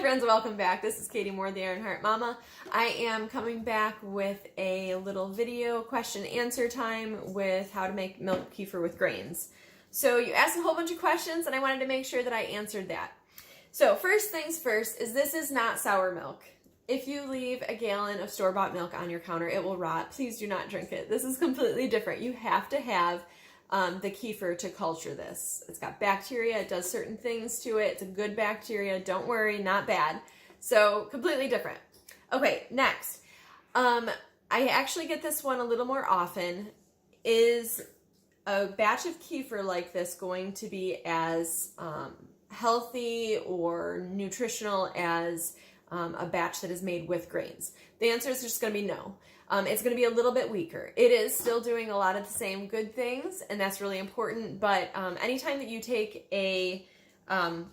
friends, welcome back. This is Katie Moore, the Ironheart Mama. I am coming back with a little video question answer time with how to make milk kefir with grains. So you asked a whole bunch of questions and I wanted to make sure that I answered that. So first things first is this is not sour milk. If you leave a gallon of store-bought milk on your counter, it will rot. Please do not drink it. This is completely different. You have to have the kefir to culture this. It's got bacteria, it does certain things to it. It's a good bacteria, don't worry, not bad. So completely different. Okay, next. I actually get this one a little more often. Is a batch of kefir like this going to be as healthy or nutritional as a batch that is made with grains? The answer is just going to be no. It's going to be a little bit weaker. It is still doing a lot of the same good things, and that's really important, but anytime that you take a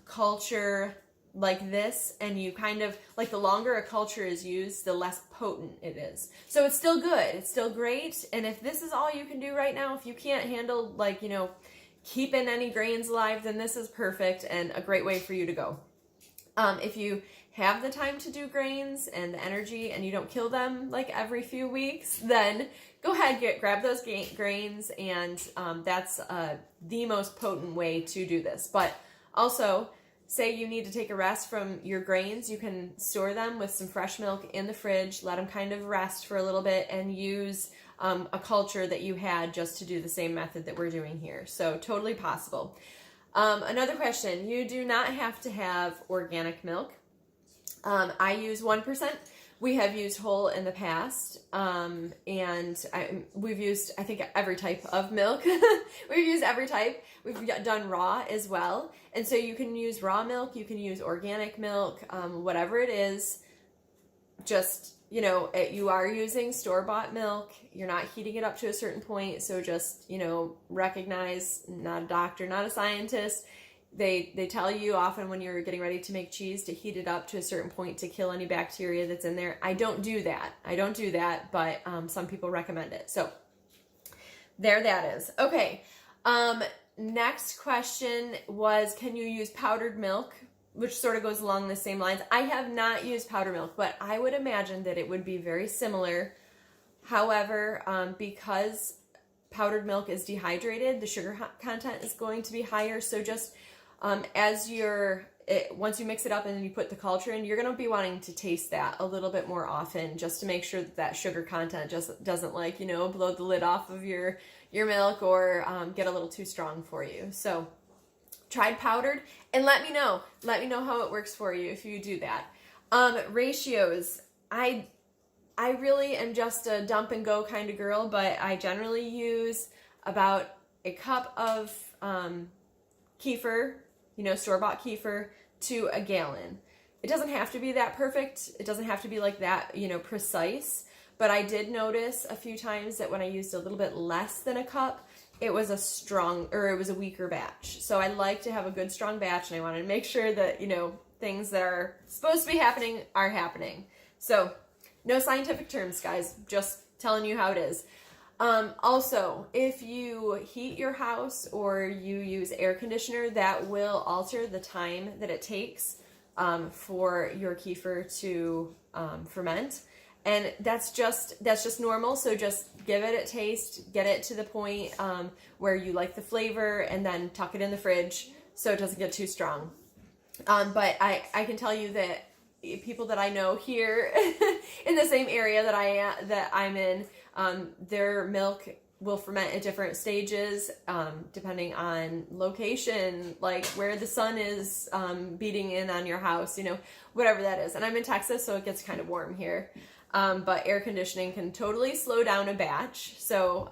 culture like this and you kind of, like the longer a culture is used, the less potent it is. So it's still good. It's still great, and if this is all you can do right now, if you can't handle, like, you know, keeping any grains alive, then this is perfect and a great way for you to go. If you have the time to do grains and the energy and you don't kill them like every few weeks, then go ahead, grab those grains, and that's the most potent way to do this. But also, say you need to take a rest from your grains, you can store them with some fresh milk in the fridge, let them kind of rest for a little bit, and use a culture that you had just to do the same method that we're doing here. So totally possible. Another question, you do not have to have organic milk. I use 1%. We have used whole in the past, and we've used, I think, every type of milk. We've used every type. We've done raw as well, and so you can use raw milk, you can use organic milk, whatever it is. Just, you know, you are using store-bought milk. You're not heating it up to a certain point, so just, you know, recognize, not a doctor, not a scientist. They tell you often when you're getting ready to make cheese to heat it up to a certain point to kill any bacteria that's in there. I don't do that, but some people recommend it. So there that is. Okay, next question was, can you use powdered milk? Which sort of goes along the same lines. I have not used powdered milk, but I would imagine that it would be very similar. However, because powdered milk is dehydrated, the sugar content is going to be higher. So just once you mix it up and then you put the culture in, you're going to be wanting to taste that a little bit more often, just to make sure that that sugar content just doesn't, like, you know, blow the lid off of your milk or get a little too strong for you. So try powdered and let me know how it works for you if you do that. Ratios, I really am just a dump and go kind of girl, but I generally use about a cup of kefir, you know, store-bought kefir, to a gallon. It doesn't have to be that perfect. It doesn't have to be like that, you know, precise. But I did notice a few times that when I used a little bit less than a cup, it was a weaker batch. So I like to have a good strong batch, and I wanted to make sure that, you know, things that are supposed to be happening are happening. So no scientific terms, guys, just telling you how it is. Also, if you heat your house or you use air conditioner, that will alter the time that it takes for your kefir to ferment. And that's just normal, so just give it a taste, get it to the point where you like the flavor, and then tuck it in the fridge so it doesn't get too strong. But I can tell you that people that I know here in the same area that I'm in, their milk will ferment at different stages, depending on location, like where the sun is beating in on your house, you know, whatever that is. And I'm in Texas, so it gets kind of warm here. But air conditioning can totally slow down a batch. So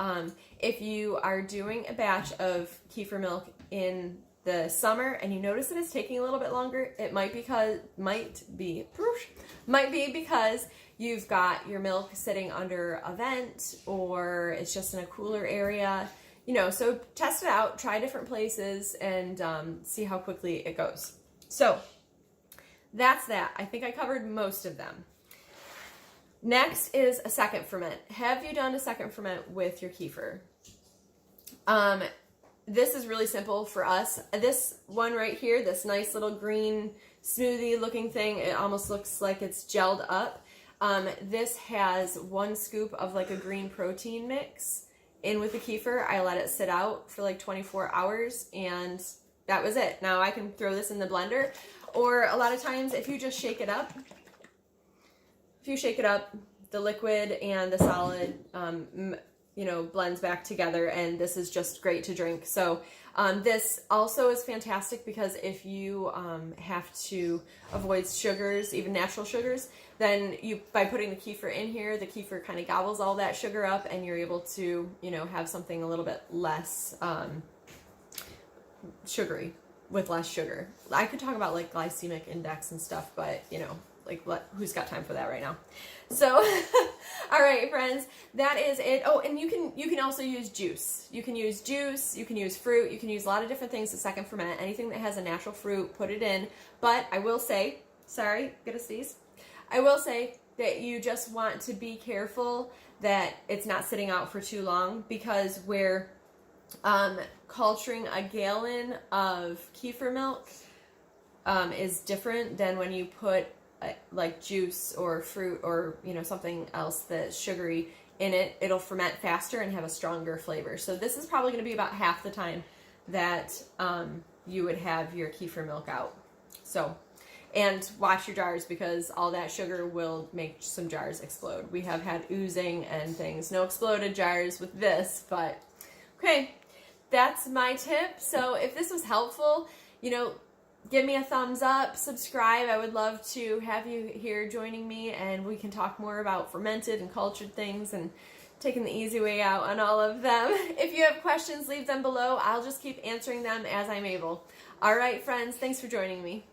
if you are doing a batch of kefir milk in the summer and you notice that it's taking a little bit longer, it might be because you've got your milk sitting under a vent, or it's just in a cooler area, you know. So test it out, try different places, and see how quickly it goes. So that's that. I think I covered most of them. Next is a second ferment. Have you done a second ferment with your kefir? this is really simple for us. This one right here, this nice little green smoothie looking thing, it almost looks like it's gelled up. This has 1 scoop of like a green protein mix in with the kefir. I let it sit out for like 24 hours and that was it. Now I can throw this in the blender, or a lot of times if you just shake it up, the liquid and the solid, you know, blends back together, and this is just great to drink. So this also is fantastic because if you have to avoid sugars, even natural sugars, then you, by putting the kefir in here, the kefir kind of gobbles all that sugar up, and you're able to, you know, have something a little bit less sugary, with less sugar. I could talk about like glycemic index and stuff, but you know, like who's got time for that right now? So all right, friends, that is it. Oh, and you can also use juice. You can use juice, you can use fruit, you can use a lot of different things to second ferment. Anything that has a natural fruit, put it in. But I will say, sorry, get a sneeze. I will say that you just want to be careful that it's not sitting out for too long, because we're culturing a gallon of kefir milk is different than when you put like juice or fruit or, you know, something else that's sugary in it. It'll ferment faster and have a stronger flavor. So this is probably going to be about half the time that you would have your kefir milk out. So, and watch your jars, because all that sugar will make some jars explode. We have had oozing and things. No exploded jars with this, but okay, that's my tip. So if this was helpful, you know, give me a thumbs up, subscribe. I would love to have you here joining me, and we can talk more about fermented and cultured things and taking the easy way out on all of them. If you have questions, leave them below. I'll just keep answering them as I'm able. All right, friends, thanks for joining me.